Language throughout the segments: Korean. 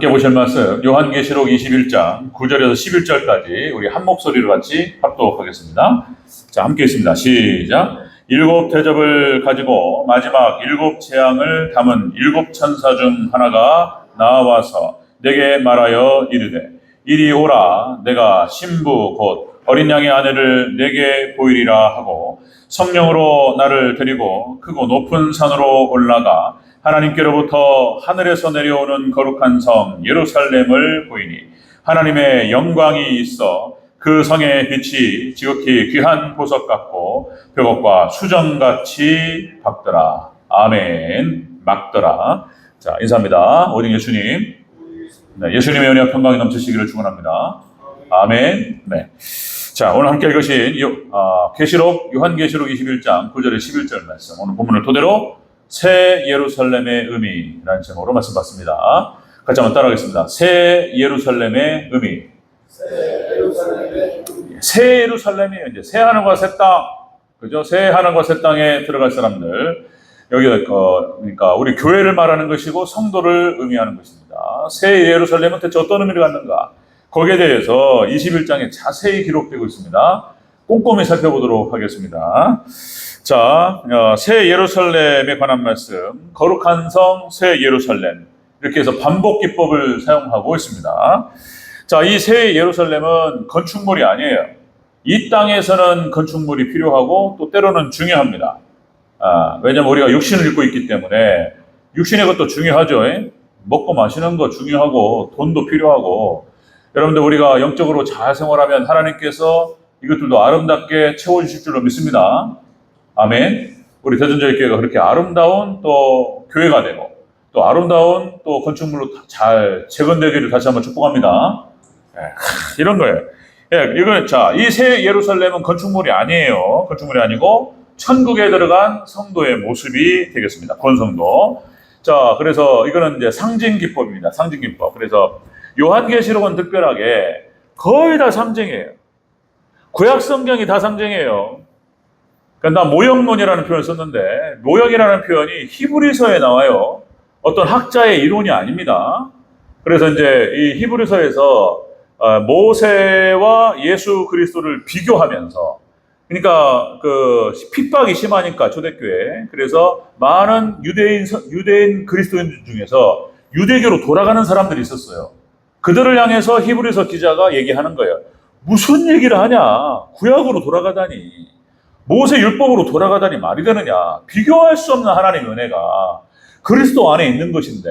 함께 보실 말씀 요한계시록 21장 9절에서 11절까지 우리 한 목소리로 같이 합독하겠습니다. 자, 함께 있습니다. 시작. 일곱 대접을 가지고 마지막 일곱 재앙을 담은 일곱 천사 중 하나가 나와서 내게 말하여 이르되 이리 오라. 내가 신부 곧 어린 양의 아내를 내게 보이리라 하고 성령으로 나를 데리고 크고 높은 산으로 올라가 하나님께로부터 하늘에서 내려오는 거룩한 성 예루살렘을 보이니 하나님의 영광이 있어 그 성의 빛이 지극히 귀한 보석 같고 벽옥과 수정같이 밝더라. 아멘. 막더라. 자, 인사합니다. 오직 예수님. 네, 예수님의 은혜와 평강이 넘치시기를 축원합니다. 아멘. 네. 자, 오늘 함께 읽으신 계시록 요한계시록 21장 9절에 11절 말씀, 오늘 본문을 토대로 새 예루살렘의 의미라는 제목으로 말씀 받습니다. 같이 한번 따라하겠습니다. 새 예루살렘의 의미. 새 예루살렘이에요. 이제 새 하늘과 새 땅, 그죠? 새 하늘과 새 땅에 들어갈 사람들, 여기가 그러니까 우리 교회를 말하는 것이고 성도를 의미하는 것입니다. 새 예루살렘은 대체 어떤 의미를 갖는가? 거기에 대해서 21장에 자세히 기록되고 있습니다. 꼼꼼히 살펴보도록 하겠습니다. 자, 새 예루살렘에 관한 말씀, 거룩한 성 새 예루살렘, 이렇게 해서 반복 기법을 사용하고 있습니다. 자, 이 새 예루살렘은 건축물이 아니에요. 이 땅에서는 건축물이 필요하고 또 때로는 중요합니다. 왜냐면 우리가 육신을 입고 있기 때문에 육신의 것도 중요하죠. 먹고 마시는 거 중요하고 돈도 필요하고, 여러분들 우리가 영적으로 잘 생활하면 하나님께서 이것들도 아름답게 채워주실 줄로 믿습니다. 아멘. 우리 대전제일교회가 그렇게 아름다운 또 교회가 되고 또 아름다운 또 건축물로 잘 재건되기를 다시 한번 축복합니다. 이런 거예요. 이건 자, 이 새 예루살렘은 건축물이 아니에요. 건축물이 아니고 천국에 들어간 성도의 모습이 되겠습니다. 권성도. 자, 그래서 이거는 이제 상징 기법입니다. 상징 기법. 그래서 요한계시록은 특별하게 거의 다 상징이에요. 구약 성경이 다 상징이에요. 그러니까 나 모형론이라는 표현을 썼는데, 모형이라는 표현이 히브리서에 나와요. 어떤 학자의 이론이 아닙니다. 그래서 이제 이 히브리서에서 모세와 예수 그리스도를 비교하면서, 그러니까 그 핍박이 심하니까 초대교회, 그래서 많은 유대인 그리스도인 중에서 유대교로 돌아가는 사람들이 있었어요. 그들을 향해서 히브리서 기자가 얘기하는 거예요. 무슨 얘기를 하냐? 구약으로 돌아가다니, 모세 율법으로 돌아가다니 말이 되느냐? 비교할 수 없는 하나님의 은혜가 그리스도 안에 있는 것인데,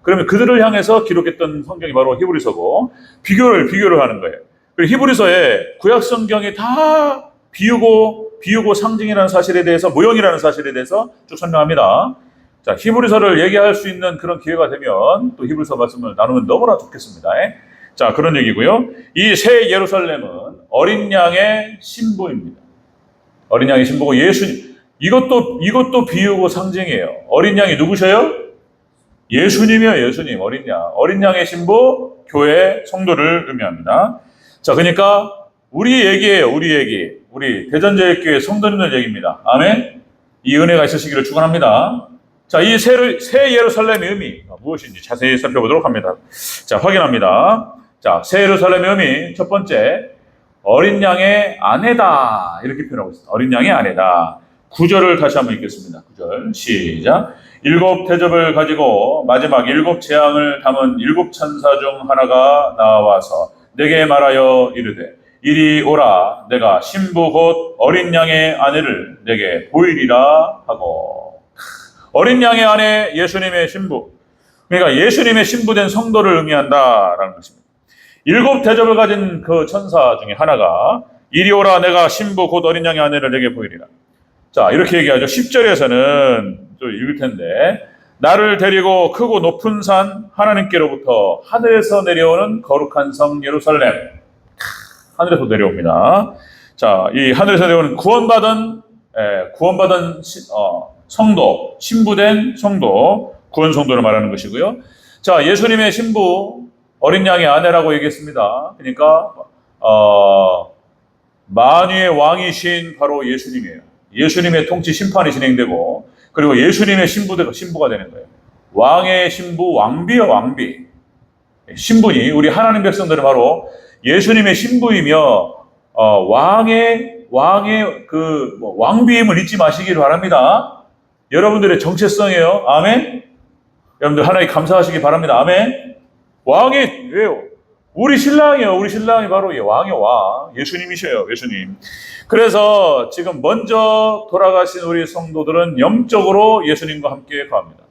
그러면 그들을 향해서 기록했던 성경이 바로 히브리서고, 비교를 하는 거예요. 그리고 히브리서에 구약 성경이 다 비유고 상징이라는 사실에 대해서, 모형이라는 사실에 대해서 쭉 설명합니다. 자, 히브리서를 얘기할 수 있는 그런 기회가 되면 또 히브리서 말씀을 나누면 너무나 좋겠습니다. 자, 그런 얘기고요. 이 새 예루살렘은 어린 양의 신부입니다. 어린 양의 신부고 예수님. 이것도 비유고 상징이에요. 어린 양이 누구셔요? 예수님이요, 예수님. 어린 양. 어린 양의 신부, 교회, 성도를 의미합니다. 자, 그러니까 우리 얘기예요, 우리 얘기. 우리 대전제일교회 성도님들 얘기입니다. 아멘. 이 은혜가 있으시기를 축원합니다. 자, 이 새 예루살렘의 의미 무엇인지 자세히 살펴보도록 합니다. 자, 확인합니다. 자, 새 예루살렘의 의미, 첫 번째, 어린 양의 아내다, 이렇게 표현하고 있습니다. 어린 양의 아내다. 9절을 다시 한번 읽겠습니다. 9절 시작. 일곱 대접을 가지고 마지막 일곱 재앙을 담은 일곱 천사 중 하나가 나와서 내게 말하여 이르되 이리 오라. 내가 신부 곧 어린 양의 아내를 내게 보이리라 하고. 어린 양의 아내, 예수님의 신부. 그러니까 예수님의 신부된 성도를 의미한다라는 것입니다. 일곱 대접을 가진 그 천사 중에 하나가 이리 오라. 내가 신부 곧 어린 양의 아내를 내게 보이리라. 자, 이렇게 얘기하죠. 10절에서는 좀 읽을 텐데, 나를 데리고 크고 높은 산 하나님께로부터 하늘에서 내려오는 거룩한 성 예루살렘. 하늘에서 내려옵니다. 자, 이 하늘에서 내려오는 구원받은 성도, 신부된 성도, 구원 성도를 말하는 것이고요. 자, 예수님의 신부, 어린 양의 아내라고 얘기했습니다. 그러니까 만유의 왕이신 바로 예수님이에요. 예수님의 통치 심판이 진행되고, 그리고 예수님의 신부가 되는 거예요. 왕의 신부, 왕비요, 왕비. 신분이 우리 하나님 백성들은 바로 예수님의 신부이며 왕의 그 왕비임을 잊지 마시기를 바랍니다. 여러분들의 정체성이에요. 아멘. 여러분들 하나님 감사하시기 바랍니다. 아멘. 왕이 왜요? 우리 신랑이요. 우리 신랑이 바로 왕의 왕. 예수님이셔요. 예수님. 그래서 지금 먼저 돌아가신 우리 성도들은 영적으로 예수님과 함께 거합니다.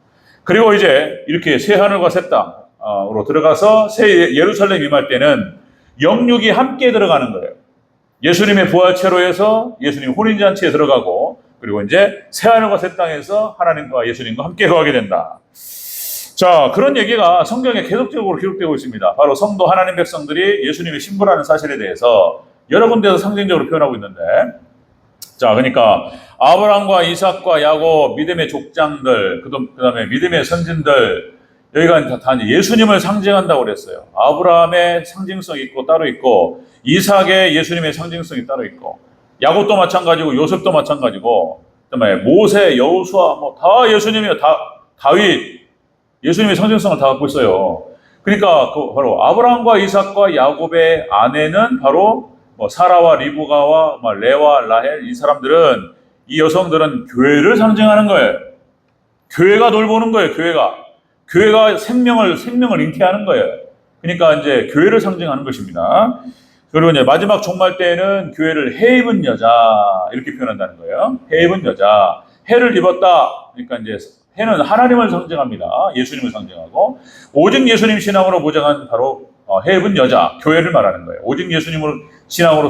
그리고 이제 이렇게 새 하늘과 새 땅으로 들어가서 새 예루살렘 임할 때는 영육이 함께 들어가는 거예요. 예수님의 부활체로에서 예수님 혼인잔치에 들어가고, 그리고 이제 새 하늘과 새 땅에서 하나님과 예수님과 함께 거하게 된다. 자, 그런 얘기가 성경에 계속적으로 기록되고 있습니다. 바로 성도 하나님 백성들이 예수님의 신부라는 사실에 대해서 여러 군데서 상징적으로 표현하고 있는데, 자, 그러니까 아브라함과 이삭과 야곱 믿음의 족장들, 그다음에 믿음의 선진들, 여기가 다 예수님을 상징한다고 그랬어요. 아브라함의 상징성이 있고 따로 있고, 이삭의 예수님의 상징성이 따로 있고, 야곱도 마찬가지고 요셉도 마찬가지고, 그다음에 모세, 여호수아 뭐 다 예수님이요. 다 다윗, 예수님의 상징성을 다 갖고 있어요. 그러니까 바로 아브라함과 이삭과 야곱의 아내는 바로 사라와 리브가와 레와, 라헬, 이 사람들은, 이 여성들은 교회를 상징하는 거예요. 교회가 돌보는 거예요. 교회가 생명을 잉태하는 거예요. 그러니까 이제 교회를 상징하는 것입니다. 그리고 이제 마지막 종말 때에는 교회를 해 입은 여자 이렇게 표현한다는 거예요. 해 입은 여자, 해를 입었다. 그러니까 이제 해는 하나님을 상징합니다. 예수님을 상징하고, 오직 예수님 신앙으로 무장한 바로 해 입은 여자, 교회를 말하는 거예요. 오직 예수님을 신앙으로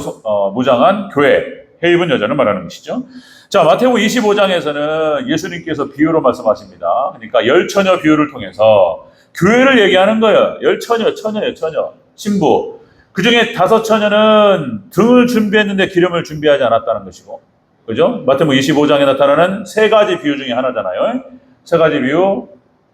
무장한 교회, 해 입은 여자를 말하는 것이죠. 자, 마태복음 25장에서는 예수님께서 비유로 말씀하십니다. 그러니까 열처녀 비유를 통해서 교회를 얘기하는 거예요. 열처녀, 처녀, 신부. 그 중에 5처녀는 등을 준비했는데 기름을 준비하지 않았다는 것이고, 그죠? 마태복음 25장에 나타나는 3가지 비유 중에 하나잖아요. 3가지 비유.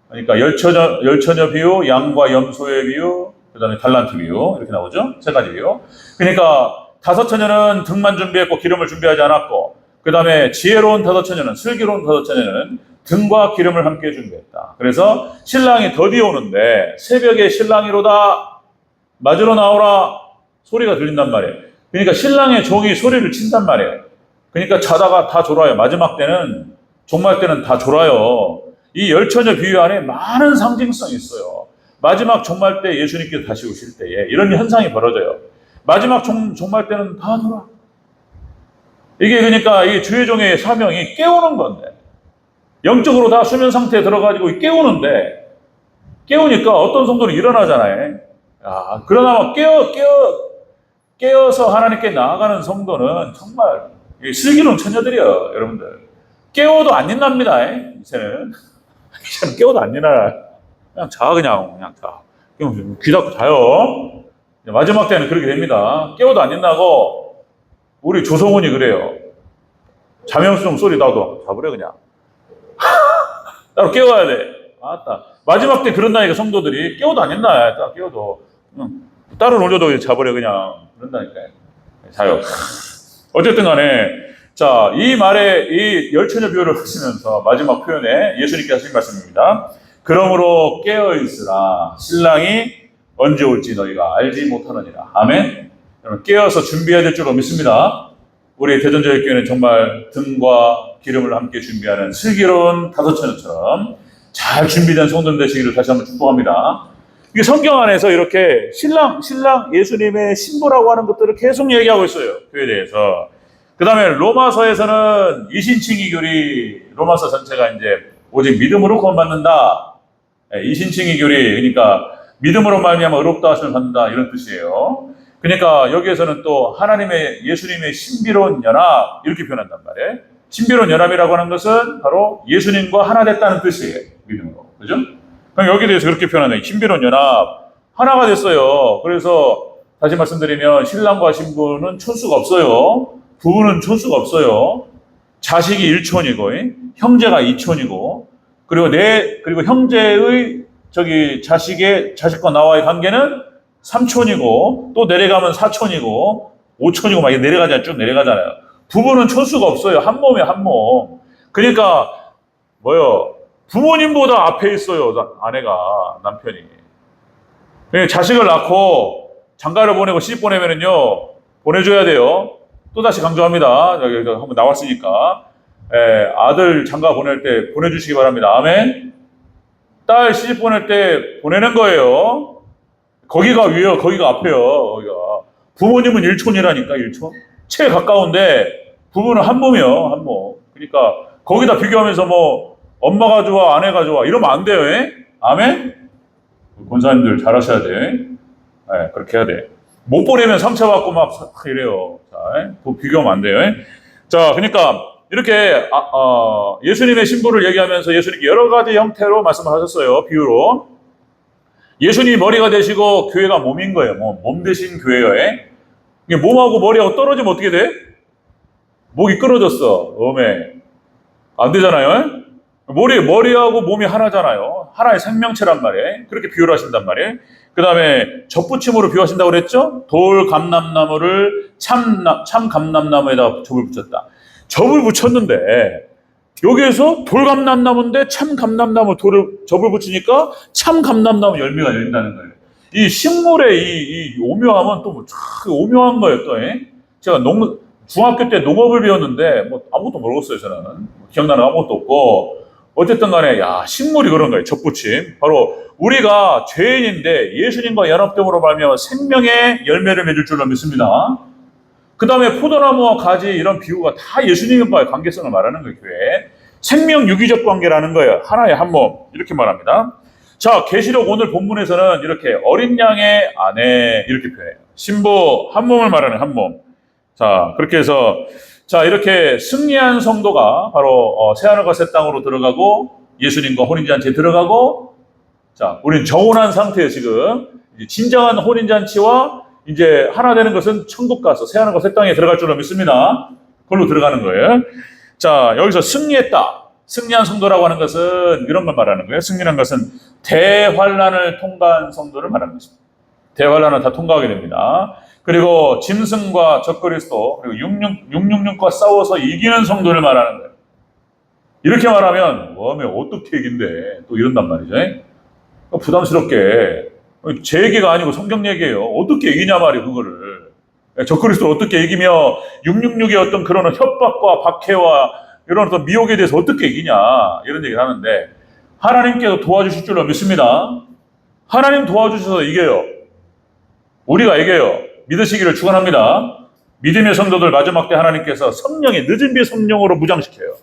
그러니까 열처녀 비유, 양과 염소의 비유, 그 다음에 달란트 비유, 이렇게 나오죠? 3가지 비유. 그러니까 5처녀는 등만 준비했고 기름을 준비하지 않았고, 그 다음에 지혜로운 5처녀는, 슬기로운 5처녀는 등과 기름을 함께 준비했다. 그래서 신랑이 더디 오는데 새벽에 신랑이로다 맞으러 나오라 소리가 들린단 말이에요. 그러니까 신랑의 종이 소리를 친단 말이에요. 그러니까 자다가 다 졸아요. 마지막 때는, 종말 때는 다 졸아요. 이 열처녀 비유 안에 많은 상징성이 있어요. 마지막 종말 때 예수님께서 다시 오실 때에 이런 현상이 벌어져요. 마지막 종말 때는 다 졸아. 이게 그러니까 이 주의 종의 사명이 깨우는 건데, 영적으로 다 수면 상태에 들어가지고 깨우는데, 깨우니까 어떤 성도는 일어나잖아요. 그러나 깨어서 하나님께 나아가는 성도는 정말 슬기로운 처녀들이에요, 여러분들. 깨워도 안 일납니다, 이제는. 깨워도 안 일어나. 그냥 자, 그냥 자. 그냥 귀 닫고 자요. 마지막 때는 그렇게 됩니다. 깨워도 안 일나고, 우리 조성훈이 그래요. 자명수정 소리 나도 자버려, 그냥. 따로 깨워야 돼. 맞다. 마지막 때 그런다니까, 성도들이. 깨워도 안 일나, 딱 깨워도. 따로 놀려도 자버려, 그냥. 그런다니까요. 자요. 어쨌든 간에, 자, 이 말에, 이 열처녀 비유를 하시면서 마지막 표현에 예수님께 하신 말씀입니다. 그러므로 깨어있으라. 신랑이 언제 올지 너희가 알지 못하느니라. 아멘. 여러분, 깨어서 준비해야 될 줄로 믿습니다. 우리 대전제일교회는 정말 등과 기름을 함께 준비하는 슬기로운 5처녀처럼 잘 준비된 성도들 되시기를 다시 한번 축복합니다. 이게 성경 안에서 이렇게 신랑, 예수님의 신부라고 하는 것들을 계속 얘기하고 있어요. 교회에 대해서. 그 다음에 로마서에서는 이신칭의 교리, 로마서 전체가 이제 오직 믿음으로 구원받는다. 이신칭의 교리, 그러니까 믿음으로 말미암아 의롭다 하심을 받는다, 이런 뜻이에요. 그러니까 여기에서는 또 하나님의, 예수님의 신비로운 연합, 이렇게 표현한단 말이에요. 신비로운 연합이라고 하는 것은 바로 예수님과 하나 됐다는 뜻이에요. 믿음으로. 그죠? 그럼 여기에 대해서 그렇게 표현하네요. 신비로운 연합. 하나가 됐어요. 그래서 다시 말씀드리면 신랑과 신부는 촌수가 없어요. 부부는 촌수가 없어요. 자식이 1촌이고, 형제가 2촌이고, 그리고 형제의 자식과 나와의 관계는 3촌이고, 또 내려가면 4촌이고, 5촌이고, 막 내려가잖아요. 쭉 내려가잖아요. 부부는 촌수가 없어요. 한 몸이에요, 한 몸. 그러니까, 부모님보다 앞에 있어요, 아내가, 남편이. 자식을 낳고 장가를 보내고 시집 보내면은요, 보내줘야 돼요. 또다시 강조합니다. 여기 한번 나왔으니까. 아들 장가 보낼 때 보내주시기 바랍니다. 아멘. 딸 시집 보낼 때 보내는 거예요. 거기가 위요, 거기가 앞에요. 거기가. 부모님은 일촌이라니까, 일촌. 제일 가까운데 부부는 한 몸이요, 한 몸. 그러니까 거기다 비교하면서 뭐 엄마가 좋아, 아내가 좋아 이러면 안 돼요. 아멘. 권사님들 잘하셔야 돼. 그렇게 해야 돼. 못 보내면 상처받고 막 이래요. 자, 비교하면 안 돼요. 자, 그러니까 이렇게 예수님의 신부를 얘기하면서 예수님이 여러 가지 형태로 말씀을 하셨어요. 비유로. 예수님이 머리가 되시고 교회가 몸인 거예요. 몸 대신 교회예요. 이게 몸하고 머리하고 떨어지면 어떻게 돼? 목이 끊어졌어. 안 되잖아요. 머리하고 몸이 하나잖아요. 하나의 생명체란 말이에요. 그렇게 비유를 하신단 말이에요. 그 다음에 접붙임으로 비유하신다고 그랬죠? 돌 감람나무를 참 감람나무에다가 접을 붙였다. 접을 붙였는데 여기에서 돌 감람나무인데 참 감람나무 접을 붙이니까 참 감람나무 열매가 열린다는 거예요. 이 식물의 이 오묘함은 또 오묘한 거예요. 또 제가 중학교 때 농업을 배웠는데 뭐 아무것도 모르겠어요. 저는 기억나는 아무것도 없고 어쨌든 간에 식물이 그런 거예요. 접붙임. 바로 우리가 죄인인데 예수님과 연합됨으로 말미암아 생명의 열매를 맺을 줄로 믿습니다. 그 다음에 포도나무와 가지 이런 비유가 다 예수님과의 관계성을 말하는 거예요. 교회. 생명 유기적 관계라는 거예요. 하나의 한 몸. 이렇게 말합니다. 자, 계시록 오늘 본문에서는 이렇게 어린 양의 아내 이렇게 표현해요. 신부 한 몸을 말하는 한 몸. 자, 그렇게 해서 자, 이렇게 승리한 성도가 바로 새하늘과 새 땅으로 들어가고 예수님과 혼인잔치에 들어가고 자, 우린 정혼한 상태예요. 지금 진정한 혼인잔치와 이제 하나 되는 것은 천국 가서 새하늘과 새 땅에 들어갈 줄로 믿습니다. 그걸로 들어가는 거예요. 자, 여기서 승리했다. 승리한 성도라고 하는 것은 이런 걸 말하는 거예요. 승리한 것은 대환란을 통과한 성도를 말하는 것입니다. 대환란을 다 통과하게 됩니다. 그리고 짐승과 적그리스도 그리고 666과 싸워서 이기는 성도를 말하는 거예요. 이렇게 말하면 어떻게 이긴대 또 이런단 말이죠. 부담스럽게 제 얘기가 아니고 성경 얘기예요. 어떻게 이기냐 말이에요. 그거를 적그리스도를 어떻게 이기며 666의 어떤 그런 협박과 박해와 이런 어떤 미혹에 대해서 어떻게 이기냐 이런 얘기를 하는데 하나님께서 도와주실 줄로 믿습니다. 하나님 도와주셔서 이겨요. 우리가 이겨요. 믿으시기를 축원합니다. 믿음의 성도들 마지막 때 하나님께서 성령의 늦은 비 성령으로 무장시켜요.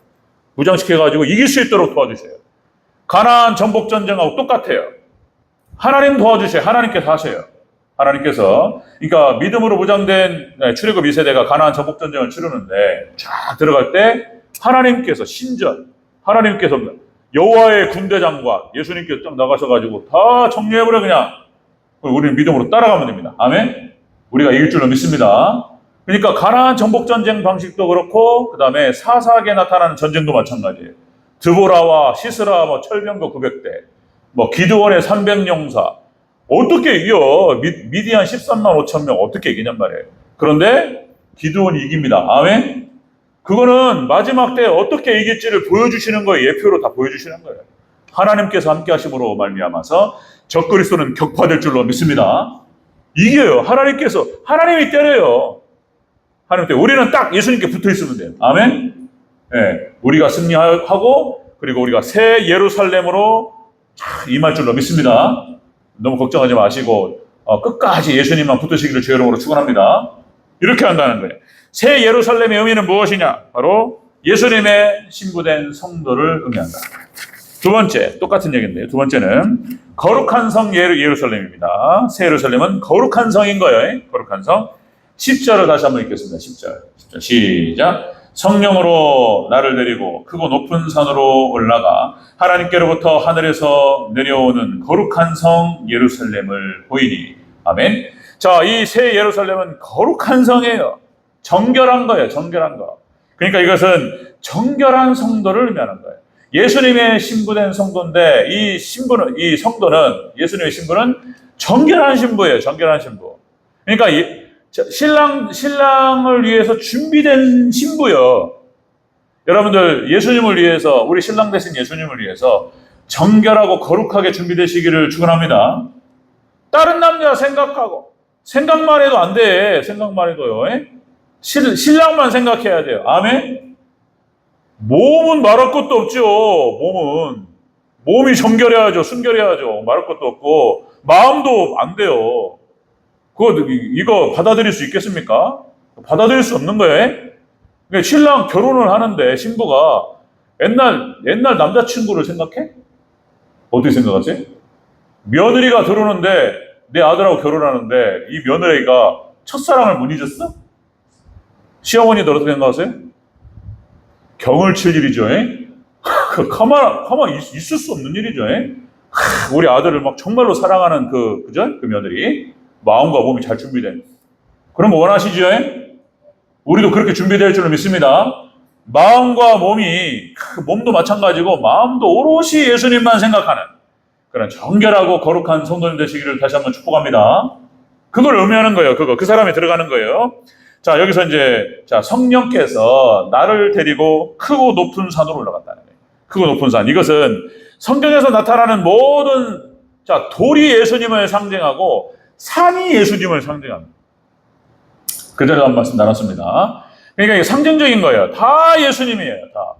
무장시켜가지고 이길 수 있도록 도와주세요. 가나안 정복 전쟁하고 똑같아요. 하나님 도와주세요. 하나님께서 하세요. 하나님께서 그러니까 믿음으로 무장된 출애굽 2세대가 가나안 정복 전쟁을 치르는데 쫙 들어갈 때 하나님께서 신전 하나님께서 여호와의 군대장관 예수님께서 딱 나가셔가지고 다 정리해버려 그냥 우리는 믿음으로 따라가면 됩니다. 아멘. 우리가 이길 줄로 믿습니다. 그러니까 가나안 정복 전쟁 방식도 그렇고 그 다음에 사사기에 나타나는 전쟁도 마찬가지예요. 드보라와 시스라 철병거 900대 기드원의 300용사 어떻게 이겨? 미디안 13만 5천 명 어떻게 이기냔 말이에요. 그런데 기드원이 이깁니다. 아멘. 그거는 마지막 때 어떻게 이길지를 보여주시는 거예요. 예표로 다 보여주시는 거예요. 하나님께서 함께 하심으로 말미암아서 적그리스도는 격파될 줄로 믿습니다. 이겨요. 하나님이 때려요. 하나님 때 우리는 딱 예수님께 붙어 있으면 돼요. 아멘. 우리가 승리하고 그리고 우리가 새 예루살렘으로 임할 줄로 믿습니다. 너무 걱정하지 마시고 끝까지 예수님만 붙으시기를 주의 이름으로 축원합니다. 이렇게 한다는 거예요. 새 예루살렘의 의미는 무엇이냐? 바로 예수님의 신부된 성도를 의미한다. 두 번째, 똑같은 얘기인데요. 두 번째는 거룩한 성 예루살렘입니다. 새 예루살렘은 거룩한 성인 거예요. 거룩한 성. 10절을 다시 한번 읽겠습니다. 10절 시작. 성령으로 나를 데리고 크고 높은 산으로 올라가 하나님께로부터 하늘에서 내려오는 거룩한 성 예루살렘을 보이니. 아멘. 자, 이 새 예루살렘은 거룩한 성이에요. 정결한 거예요. 정결한 거. 그러니까 이것은 정결한 성도를 의미하는 거예요. 예수님의 신부된 성도인데 이 성도는 예수님의 신부는 정결한 신부예요. 정결한 신부. 그러니까 신랑을 위해서 준비된 신부요. 여러분들 예수님을 위해서 우리 신랑 되신 예수님을 위해서 정결하고 거룩하게 준비되시기를 축원합니다. 다른 남자 생각만 해도 안 돼. 생각만 해도요. 신랑만 생각해야 돼요. 아멘? 몸은 말할 것도 없죠. 몸이 정결해야죠. 순결해야죠. 말할 것도 없고 마음도 안 돼요. 이거 받아들일 수 있겠습니까? 받아들일 수 없는 거예요. 그러니까 신랑 결혼을 하는데 신부가 옛날 남자친구를 생각해? 어떻게 생각하지? 며느리가 들어오는데 내 아들하고 결혼하는데 이 며느리가 첫사랑을 못 잊었어? 시어머니들 어떻게 생각하세요? 경을 칠 일이죠. 가만 있을 수 없는 일이죠. 우리 아들을 막 정말로 사랑하는 그죠? 그 며느리 마음과 몸이 잘 준비된 그런 거 원하시죠? 우리도 그렇게 준비될 줄로 믿습니다. 마음과 몸도 마찬가지고 마음도 오롯이 예수님만 생각하는 그런 정결하고 거룩한 성도님 되시기를 다시 한번 축복합니다. 그걸 의미하는 거예요. 그 사람이 들어가는 거예요. 자, 여기서 성령께서 나를 데리고 크고 높은 산으로 올라갔다는 거예요. 크고 높은 산. 이것은 성경에서 나타나는 모든, 돌이 예수님을 상징하고 산이 예수님을 상징합니다. 그 전에 한 말씀 나눴습니다. 그러니까 이게 상징적인 거예요. 다 예수님이에요. 다.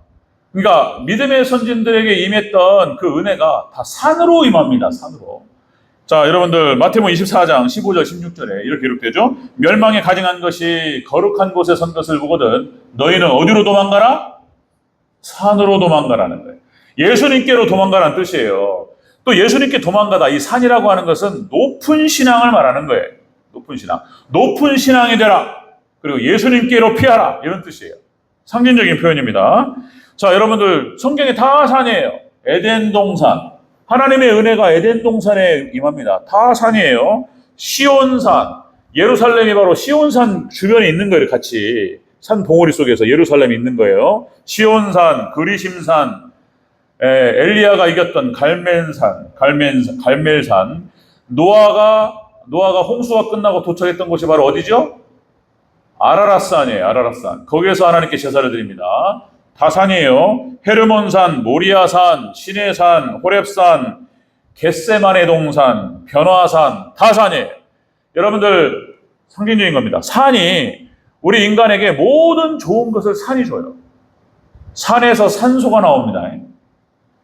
그러니까 믿음의 선진들에게 임했던 그 은혜가 다 산으로 임합니다. 산으로. 자, 여러분들 마태복음 24장 15절 16절에 이렇게 기록되죠. 멸망에 가증한 것이 거룩한 곳에 선 것을 보거든 너희는 어디로 도망가라? 산으로 도망가라는 거예요. 예수님께로 도망가라는 뜻이에요. 또 예수님께 도망가다, 이 산이라고 하는 것은 높은 신앙을 말하는 거예요. 높은 신앙. 높은 신앙이 되라. 그리고 예수님께로 피하라. 이런 뜻이에요. 상징적인 표현입니다. 자, 여러분들 성경에 다 산이에요. 에덴 동산. 하나님의 은혜가 에덴 동산에 임합니다. 다 산이에요. 시온산. 예루살렘이 바로 시온산 주변에 있는 거예요. 같이. 산 봉우리 속에서 예루살렘이 있는 거예요. 시온산, 그리심산, 엘리야가 이겼던 갈멜산. 노아가 홍수가 끝나고 도착했던 곳이 바로 어디죠? 아라랏산이에요. 아라랏산. 거기에서 하나님께 제사를 드립니다. 다 산이에요. 헤르몬산, 모리아산, 시내산, 호렙산, 겟세마네 동산, 변화산, 다 산이에요. 여러분들 상징적인 겁니다. 산이 우리 인간에게 모든 좋은 것을 산이 줘요. 산에서 산소가 나옵니다.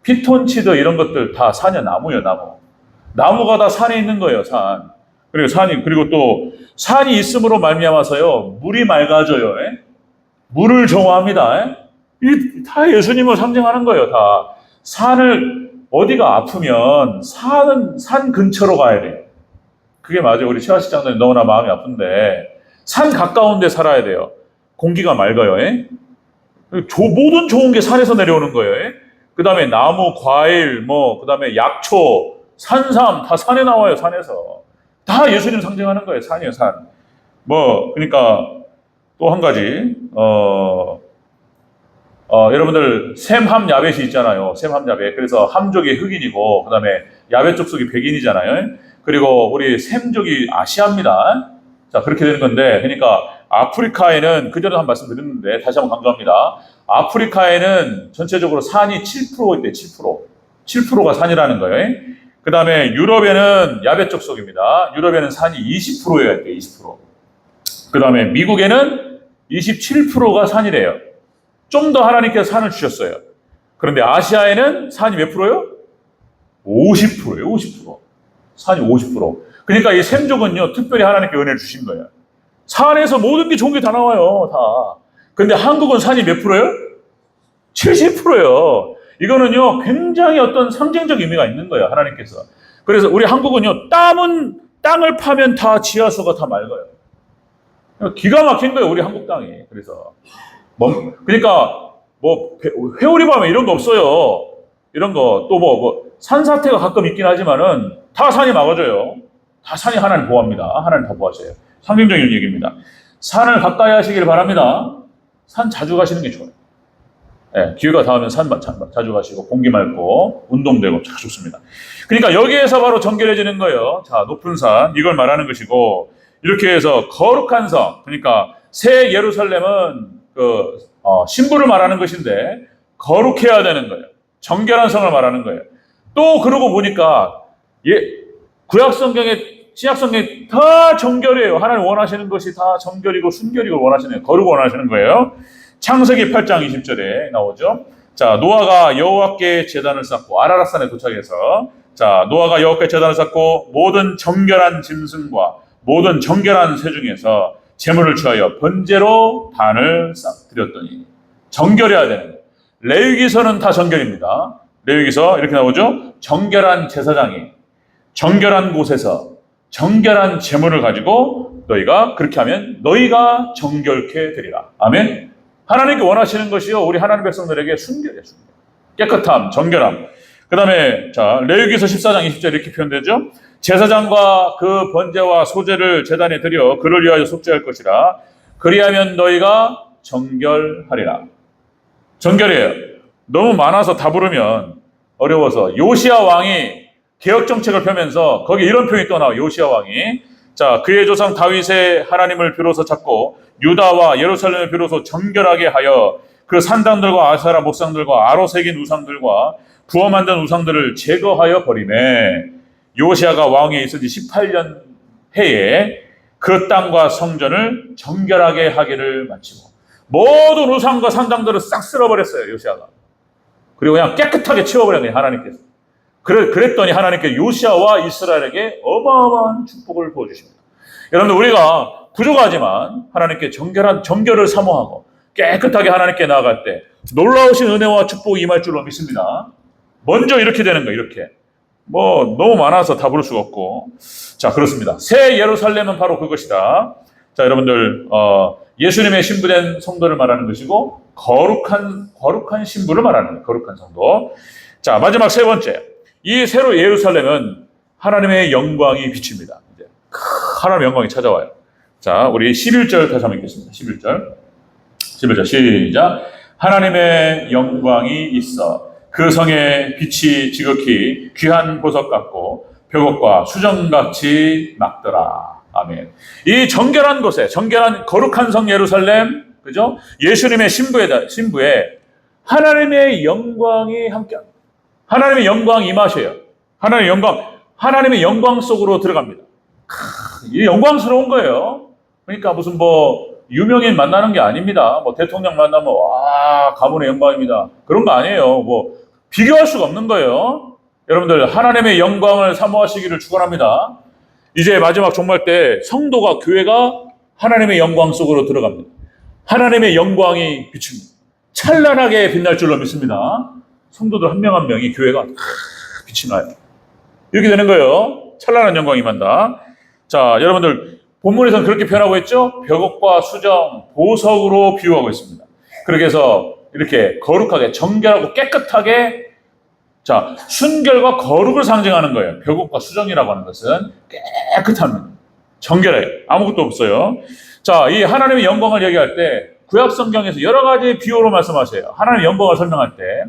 피톤치드 이런 것들 다 산이야. 나무예요. 나무가 다 산에 있는 거예요. 산. 그리고 또 산이 있음으로 말미암아서요 물이 맑아져요. 물을 정화합니다. 이 다 예수님을 상징하는 거예요. 다 산을 어디가 아프면 산 근처로 가야 돼요. 그게 맞아요. 우리 최하식 장로님 너무나 마음이 아픈데 산 가까운 데 살아야 돼요. 공기가 맑아요. 모든 좋은 게 산에서 내려오는 거예요. 그 다음에 나무, 과일, 그 다음에 약초, 산삼 다 산에 나와요. 산에서 다 예수님 상징하는 거예요. 산이에요. 산. 그러니까 또 한 가지 여러분들 셈함 야벳이 있잖아요. 셈함 야벳. 그래서 함족이 흑인이고 그 다음에 야벳 족속이 백인이잖아요. 그리고 우리 셈족이 아시아입니다. 자, 그렇게 되는 건데, 그러니까 아프리카에는 그전에 한 말씀 드렸는데 다시 한번 강조합니다. 아프리카에는 전체적으로 산이 7% 있대요. 7%가 산이라는 거예요. 그 다음에 유럽에는 야벳 족속입니다. 유럽에는 산이 20%예요. 20%. 그 다음에 미국에는 27%가 산이래요. 좀 더 하나님께서 산을 주셨어요. 그런데 아시아에는 산이 몇 프로요? 50%예요. 50%. 산이 50%. 그러니까 이 셈족은요, 특별히 하나님께 은혜를 주신 거예요. 산에서 모든 게 좋은 게 다 나와요. 다. 근데 한국은 산이 몇 프로예요? 70%예요. 이거는요, 굉장히 어떤 상징적 의미가 있는 거예요. 하나님께서. 그래서 우리 한국은요, 땅을 파면 다 지하수가 다 맑아요. 기가 막힌 거예요. 우리 한국 땅이. 그래서. 그러니까, 회오리밤에 이런 거 없어요. 이런 거. 또 산사태가 가끔 있긴 하지만은 다 산이 막아줘요. 다 산이 하나님 보호합니다. 하나님 다 보호하세요. 상징적인 얘기입니다. 산을 가까이 하시길 바랍니다. 산 자주 가시는 게 좋아요. 기회가 닿으면 산 자주 가시고 공기 맑고 운동되고 참 좋습니다. 그러니까 여기에서 바로 정결해지는 거예요. 자, 높은 산 이걸 말하는 것이고 이렇게 해서 거룩한 성 그러니까 새 예루살렘은 신부를 말하는 것인데 거룩해야 되는 거예요. 정결한 성을 말하는 거예요. 또 그러고 보니까 구약 성경에 신약성경이 다 정결이에요. 하나님 원하시는 것이 다 정결이고 순결이고 원하시는, 거룩을 원하시는 거예요. 창세기 8장 20절에 나오죠. 자, 노아가 여호와께 제단을 쌓고 아라랏산에 도착해서, 자, 노아가 여호와께 제단을 쌓고 모든 정결한 짐승과 모든 정결한 새 중에서 제물을 취하여 번제로 반을 드렸더니, 정결해야 되는 거예요. 레위기서는 다 정결입니다. 레위기서 이렇게 나오죠. 정결한 제사장이 정결한 곳에서 정결한 제물을 가지고 너희가 그렇게 하면 너희가 정결케 되리라. 아멘. 하나님께 원하시는 것이요, 우리 하나님 백성들에게 순결이에요. 순결. 깨끗함, 정결함. 그 다음에 자, 레위기서 14장 20절 이렇게 표현되죠. 제사장과 그 번제와 소제를 제단에 드려 그를 위하여 속죄할 것이라. 그리하면 너희가 정결하리라. 정결이에요. 너무 많아서 다 부르면 어려워서 요시야 왕이 개혁 정책을 펴면서 거기 이런 표현이 또 나와요. 요시야 왕이, 자, 그의 조상 다윗의 하나님을 비로소 찾고 유다와 예루살렘을 비로소 정결하게 하여 그 산당들과 아세라 목상들과 아로 새긴 우상들과 부어 만든 우상들을 제거하여 버리매, 요시야가 왕에 있은 지 18년 해에 그 땅과 성전을 정결하게 하기를 마치고 모든 우상과 산당들을 싹 쓸어버렸어요. 요시야가. 그리고 그냥 깨끗하게 치워버렸네요. 하나님께서. 그랬더니 하나님께 요시야와 이스라엘에게 어마어마한 축복을 부어주십니다. 여러분들, 우리가 부족하지만 하나님께 정결을 사모하고 깨끗하게 하나님께 나아갈 때 놀라우신 은혜와 축복이 임할 줄로 믿습니다. 먼저 이렇게 되는 거예요. 이렇게. 뭐 너무 많아서 다 부를 수가 없고. 자, 그렇습니다. 새 예루살렘은 바로 그것이다. 자, 여러분들, 예수님의 신부된 성도를 말하는 것이고 거룩한 신부를 말하는 거예요. 거룩한 성도. 자, 마지막 세 번째. 이 새로 예루살렘은 하나님의 영광이 비칩니다. 이제 하나님의 영광이 찾아와요. 자, 우리 11절 다시 한번 읽겠습니다. 11절 시작. 하나님의 영광이 있어 그 성의 빛이 지극히 귀한 보석 같고 벽옥과 수정같이 막더라. 아멘. 이 정결한 곳에, 정결한 거룩한 성 예루살렘, 그죠? 예수님의 신부에 하나님의 영광이 함께합니다. 하나님의 영광이 임하셔요. 하나님의 영광 속으로 들어갑니다. 이 영광스러운 거예요. 그러니까 무슨 뭐 유명인 만나는 게 아닙니다. 뭐 대통령 만나면 와, 가문의 영광입니다. 그런 거 아니에요. 뭐 비교할 수가 없는 거예요. 여러분들, 하나님의 영광을 사모하시기를 축원합니다. 이제 마지막 종말 때 성도가, 교회가 하나님의 영광 속으로 들어갑니다. 하나님의 영광이 비칩니다. 찬란하게 빛날 줄로 믿습니다. 성도들 한 명 한 명이 교회가 빛이 나요. 이렇게 되는 거예요. 찬란한 영광이 임한다. 자, 여러분들, 본문에서는 그렇게 표현하고 있죠. 벽옥과 수정, 보석으로 비유하고 있습니다. 그렇게 해서 이렇게 거룩하게, 정결하고 깨끗하게, 자, 순결과 거룩을 상징하는 거예요. 벽옥과 수정이라고 하는 것은 깨끗합니다. 정결해요. 아무것도 없어요. 자, 이 하나님의 영광을 얘기할 때 구약 성경에서 여러 가지 비유로 말씀하세요. 하나님의 영광을 설명할 때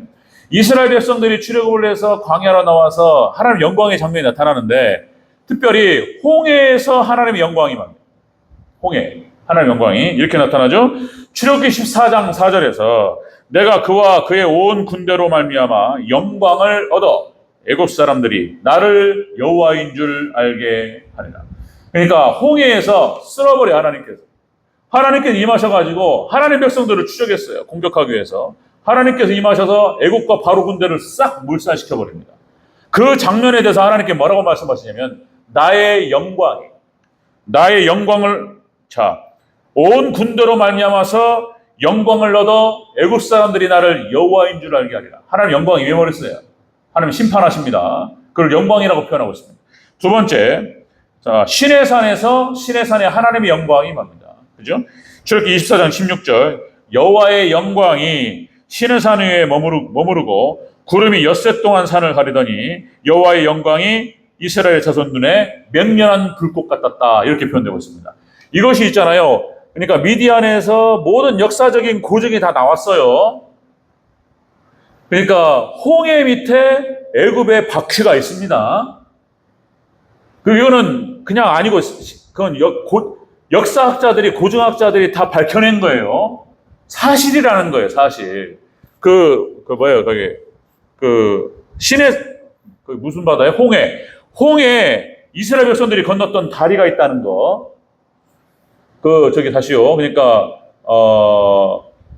이스라엘 백성들이 출애굽을 해서 광야로 나와서 하나님의 영광의 장면이 나타나는데, 특별히 홍해에서 하나님의 영광이 막, 홍해, 하나님의 영광이 이렇게 나타나죠. 출애굽기 14장 4절에서 내가 그와 그의 온 군대로 말미암아 영광을 얻어 애굽 사람들이 나를 여호와인 줄 알게 하리라. 그러니까 홍해에서 쓸어버려. 하나님께서 임하셔가지고 하나님 백성들을 추적했어요. 공격하기 위해서. 하나님께서 임하셔서 애국과 바로 군대를 싹 물살시켜 버립니다. 그 장면에 대해서 하나님께 뭐라고 말씀하시냐면, 나의 영광을, 자, 온 군대로 말미암아서 영광을 얻어 애국 사람들이 나를 여호와인 줄 알게 하리라. 하나님 영광이 임해버렸어요. 하나님 심판하십니다. 그걸 영광이라고 표현하고 있습니다. 두 번째, 자, 신의 산에 하나님의 영광이 임합니다. 그죠? 출애굽기 24장 16절, 여호와의 영광이 신의 산 위에 머무르고 구름이 엿새 동안 산을 가리더니 여호와의 영광이 이스라엘 자손 눈에 맹렬한 불꽃 같았다. 이렇게 표현되고 있습니다. 이것이 있잖아요. 그러니까 미디안에서 모든 역사적인 고증이 다 나왔어요. 그러니까 홍해 밑에 애굽의 바퀴가 있습니다. 이거는 그냥 아니고, 그건 역사학자들이, 고증학자들이 다 밝혀낸 거예요. 사실이라는 거예요, 사실. 신의, 무슨 바다에? 홍해 이스라엘 백성들이 건넜던 다리가 있다는 거. 다시요. 그러니까,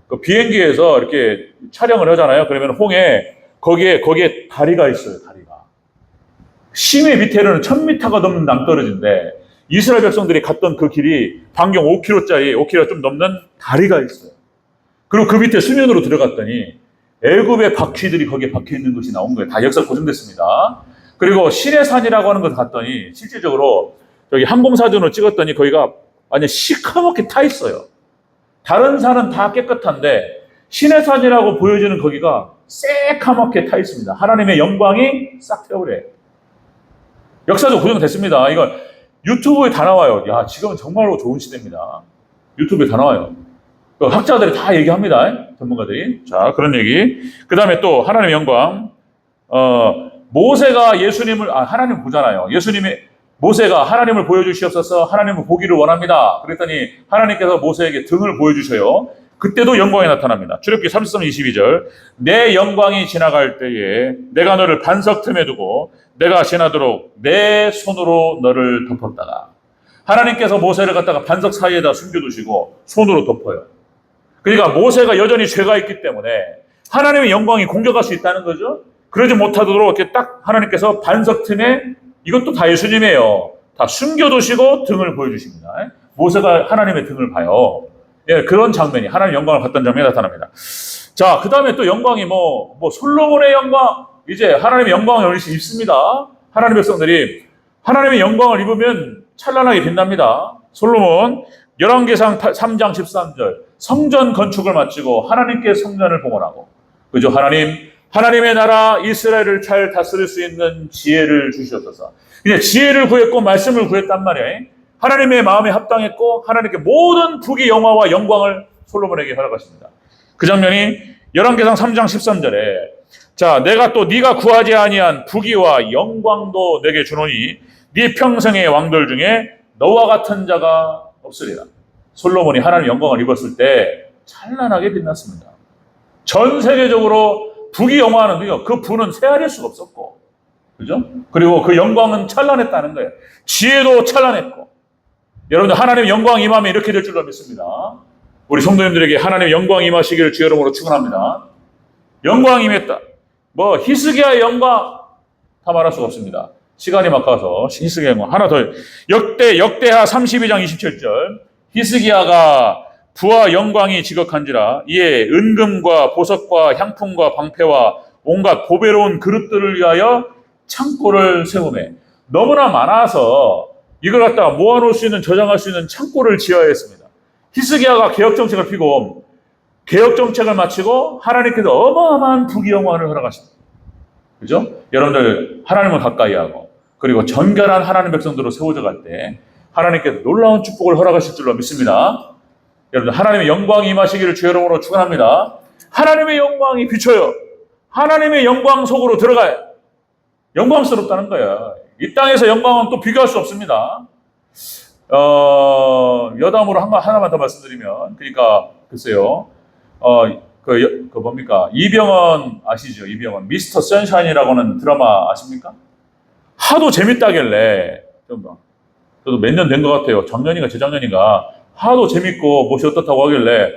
그 비행기에서 이렇게 촬영을 하잖아요. 그러면 거기에 다리가 있어요, 다리가. 심해 밑에는 1000m가 넘는 낭떠러지인데, 이스라엘 백성들이 갔던 그 길이 반경 5km 좀 넘는 다리가 있어요. 그리고 그 밑에 수면으로 들어갔더니, 애굽의 바퀴들이 거기에 박혀 있는 것이 나온 거예요. 다 역사 고증됐습니다. 그리고 시내산이라고 하는 곳을 갔더니, 실질적으로, 저기 항공사진으로 찍었더니, 거기가 완전 시커멓게 타 있어요. 다른 산은 다 깨끗한데 시내산이라고 보여지는 거기가 새카맣게 타 있습니다. 하나님의 영광이 싹 태워버려요. 역사도 고정됐습니다. 이거 유튜브에 다 나와요. 야, 지금은 정말로 좋은 시대입니다. 유튜브에 다 나와요. 학자들이 다 얘기합니다. 전문가들이. 자, 그런 얘기. 그 다음에 또 하나님의 영광. 모세가 하나님 보잖아요. 모세가 하나님을 보여주시옵소서, 하나님을 보기를 원합니다. 그랬더니 하나님께서 모세에게 등을 보여주셔요. 그때도 영광이 나타납니다. 출애굽기 33장 22절. 내 영광이 지나갈 때에 내가 너를 반석 틈에 두고 내가 지나도록 내 손으로 너를 덮었다가. 하나님께서 모세를 갖다가 반석 사이에다 숨겨두시고 손으로 덮어요. 그러니까 모세가 여전히 죄가 있기 때문에 하나님의 영광이 공격할 수 있다는 거죠. 그러지 못하도록 이렇게 딱 하나님께서 반석 틈에, 이것도 다 예수님이에요. 다 숨겨두시고 등을 보여주십니다. 모세가 하나님의 등을 봐요. 예, 그런 장면이, 하나님의 영광을 봤던 장면이 나타납니다. 자, 그 다음에 또 영광이 솔로몬의 영광, 이제 하나님의 영광을 입습니다. 하나님의 백성들이 하나님의 영광을 입으면 찬란하게 빛납니다. 솔로몬, 열왕기상 3장 13절, 성전 건축을 마치고 하나님께 성전을 봉헌하고, 그죠? 하나님의 나라 이스라엘을 잘 다스릴 수 있는 지혜를 주시옵소서. 그냥 지혜를 구했고 말씀을 구했단 말이에요. 하나님의 마음에 합당했고 하나님께 모든 부귀 영화와 영광을 솔로몬에게 허락하십니다. 그 장면이 열왕기상 3장 13절에, 자, 내가 또 네가 구하지 아니한 부귀와 영광도 내게 주노니 네 평생의 왕들 중에 너와 같은 자가 없으리라. 솔로몬이 하나님의 영광을 입었을 때 찬란하게 빛났습니다. 전 세계적으로 부귀 영화하는 그 부는 헤아릴 수가 없었고, 그죠? 그리고 그 영광은 찬란했다는 거예요. 지혜도 찬란했고. 여러분들, 하나님의 영광 임하면 이렇게 될 줄로 믿습니다. 우리 성도님들에게 하나님의 영광 임하시기를 주 여러분으로 축원합니다. 영광 임했다. 히스기야의 영광 다 말할 수가 없습니다. 시간이 막가서 히스기야의 영광 하나 더. 역대하 32장 27절. 히스기야가 부와 영광이 지극한지라 이에 은금과 보석과 향품과 방패와 온갖 보배로운 그릇들을 위하여 창고를 세우매. 너무나 많아서 이걸 갖다가 모아놓을 수 있는, 저장할 수 있는 창고를 지어야 했습니다. 히스기야가 개혁정책을 피고 개혁정책을 마치고 하나님께서 어마어마한 부귀 영화를 허락하십니다. 그죠? 여러분들, 하나님을 가까이 하고 그리고 정결한 하나님 백성들로 세워져 갈 때 하나님께서 놀라운 축복을 허락하실 줄로 믿습니다. 여러분들, 하나님의 영광이 임하시기를 주 여러분으로 축원합니다. 하나님의 영광이 비춰요. 하나님의 영광 속으로 들어가요. 영광스럽다는 거예요. 이 땅에서 영광은 또 비교할 수 없습니다. 여담으로 하나만 더 말씀드리면, 그러니까 글쎄요, 뭡니까? 이병헌 아시죠? 이병헌 미스터 선샤인이라고 하는 드라마 아십니까? 하도 재밌다길래, 저도 몇 년 된 것 같아요. 작년인가 재작년인가 하도 재밌고 멋이 어떻다고 하길래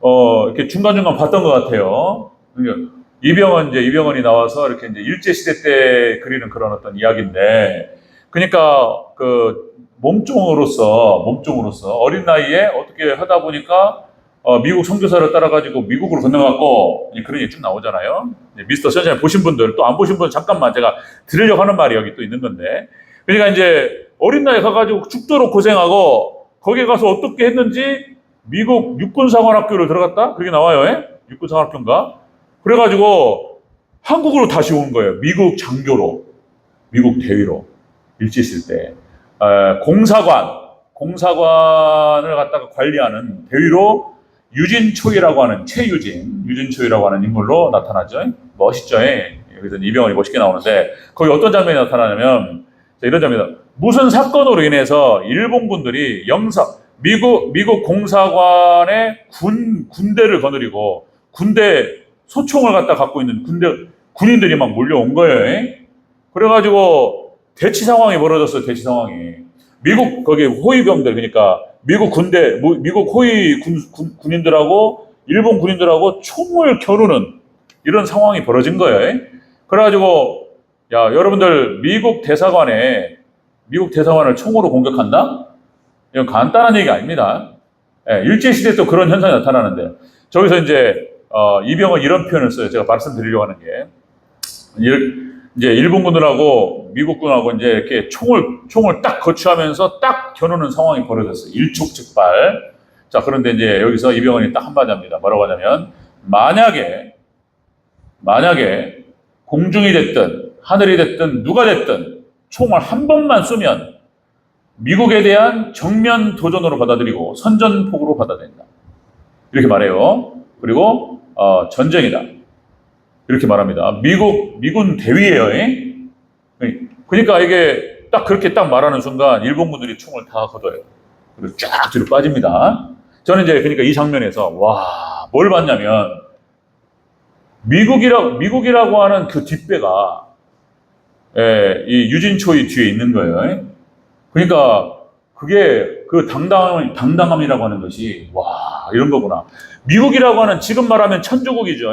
이렇게 중간중간 봤던 것 같아요. 그러니까 이병헌이 나와서 이렇게 이제 일제시대 때 그리는 그런 어떤 이야기인데, 그러니까 그 몸종으로서 어린 나이에 어떻게 하다 보니까 미국 선교사를 따라가지고 미국으로 건너갔고, 그런 얘기 쭉 나오잖아요. 미스터 선샤인 보신 분들, 또 안 보신 분들 잠깐만 제가 드리려고 하는 말이 여기 또 있는 건데, 그러니까 이제 어린 나이에 가가지고 죽도록 고생하고 거기에 가서 어떻게 했는지 미국 육군사관학교를 들어갔다? 그렇게 나와요. 예? 육군사관학교인가? 그래가지고 한국으로 다시 온 거예요. 미국 장교로, 미국 대위로, 일제시대 때. 공사관을 갖다가 관리하는 대위로 유진초이라고 하는, 유진초이라고 하는 인물로 나타나죠. 멋있죠. 여기서 이병헌이 멋있게 나오는데, 거기 어떤 장면이 나타나냐면, 이런 장면이다. 무슨 사건으로 인해서 일본군들이 미국 공사관의 군대를 거느리고 군대 소총을 갖다 갖고 있는 군인들이 막 몰려온 거예요. 그래가지고 대치 상황이 벌어졌어요. 대치 상황이. 미국 거기 호위병들 그러니까 미국 군대 미국 호위 군인들하고 일본 군인들하고 총을 겨누는 이런 상황이 벌어진 거예요. 그래가지고 야 여러분들 미국 대사관을 총으로 공격한다? 이건 간단한 얘기가 아닙니다. 예, 일제시대 또 그런 현상이 나타나는데 저기서 이제 이병헌 이런 표현을 써요. 제가 말씀드리려고 하는 게 이제 일본군들하고 미국군하고 이제 이렇게 총을 딱 거치하면서 딱 겨누는 상황이 벌어졌어요. 일촉즉발. 자, 그런데 이제 여기서 이병헌이 딱 한마디 합니다. 뭐라고 하냐면, 만약에 공중이 됐든 하늘이 됐든 누가 됐든 총을 한 번만 쏘면 미국에 대한 정면 도전으로 받아들이고 선전포고로 받아들인다. 이렇게 말해요. 그리고 전쟁이다. 이렇게 말합니다. 미군 대위예요. 그러니까 이게 딱 그렇게 딱 말하는 순간 일본군들이 총을 다 걷어요. 그리고 쫙 뒤로 빠집니다. 저는 이제 그러니까 이 장면에서 와, 뭘 봤냐면 미국이라고 하는 그 뒷배가 이 유진초이 뒤에 있는 거예요. 그러니까 그게 그 당당함이라고 하는 것이 와, 이런 거구나. 미국이라고 하는 지금 말하면 천조국이죠.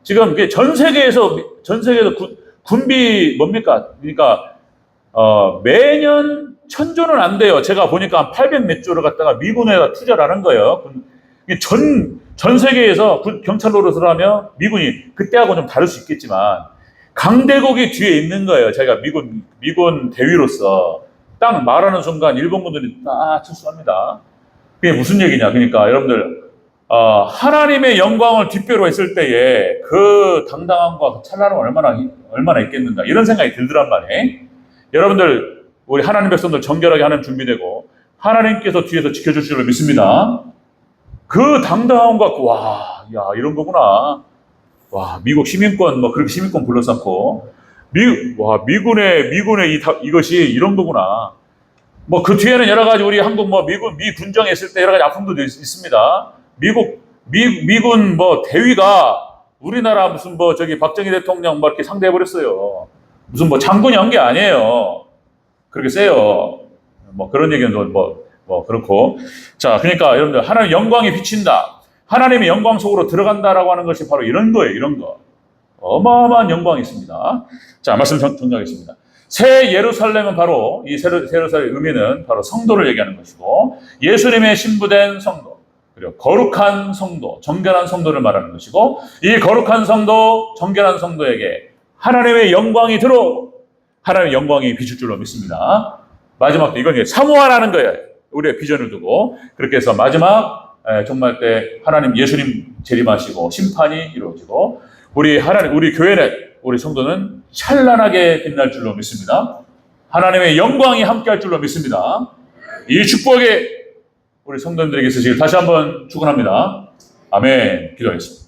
지금 이게 전 세계에서 군비 뭡니까? 그러니까 매년 1,000조는 안 돼요. 제가 보니까 한 800 몇 조를 갖다가 미군에다 투자를 하는 거예요. 전 세계에서 경찰 노릇을 하며 미군이 그때하고 좀 다를 수 있겠지만 강대국이 뒤에 있는 거예요. 제가 미군 대위로서 딱 말하는 순간 일본군들이 딱 철수합니다. 그게 무슨 얘기냐? 그러니까 여러분들 하나님의 영광을 뒷배로 했을 때에 그 당당함과 그 찬란함은 얼마나 있겠는가 이런 생각이 들더란 말이에요. 여러분들 우리 하나님 백성들 정결하게 하나님 준비되고 하나님께서 뒤에서 지켜줄 줄을 믿습니다. 그 당당함과 와, 야 이런 거구나. 와, 미국 시민권 그렇게 시민권 불러삼고 미군의 이것이 이런 거구나. 그 뒤에는 여러 가지 우리 한국 미 군정에 있을 때 여러 가지 아픔도 있습니다. 미군 대위가 우리나라 무슨 저기 박정희 대통령 이렇게 상대해버렸어요. 무슨 장군이 한 게 아니에요. 그렇게 세요. 그런 얘기는 그렇고. 자, 그러니까 여러분들 하나님 영광이 비친다. 하나님의 영광 속으로 들어간다라고 하는 것이 바로 이런 거예요. 이런 거. 어마어마한 영광이 있습니다. 자, 말씀 정리하겠습니다. 새 예루살렘은 바로 이 새 예루살렘의 의미는 바로 성도를 얘기하는 것이고 예수님의 신부된 성도 그리고 거룩한 성도, 정결한 성도를 말하는 것이고 이 거룩한 성도, 정결한 성도에게 하나님의 영광이 하나님의 영광이 비칠 줄로 믿습니다. 마지막도 이건 사모하라는 거예요. 우리의 비전을 두고 그렇게 해서 마지막 종말 때 하나님 예수님 재림하시고 심판이 이루어지고 우리 교회는 우리 성도는 찬란하게 빛날 줄로 믿습니다. 하나님의 영광이 함께할 줄로 믿습니다. 이 축복에 우리 성도님들에게 있으시길 다시 한번 축원합니다. 아멘. 기도하겠습니다.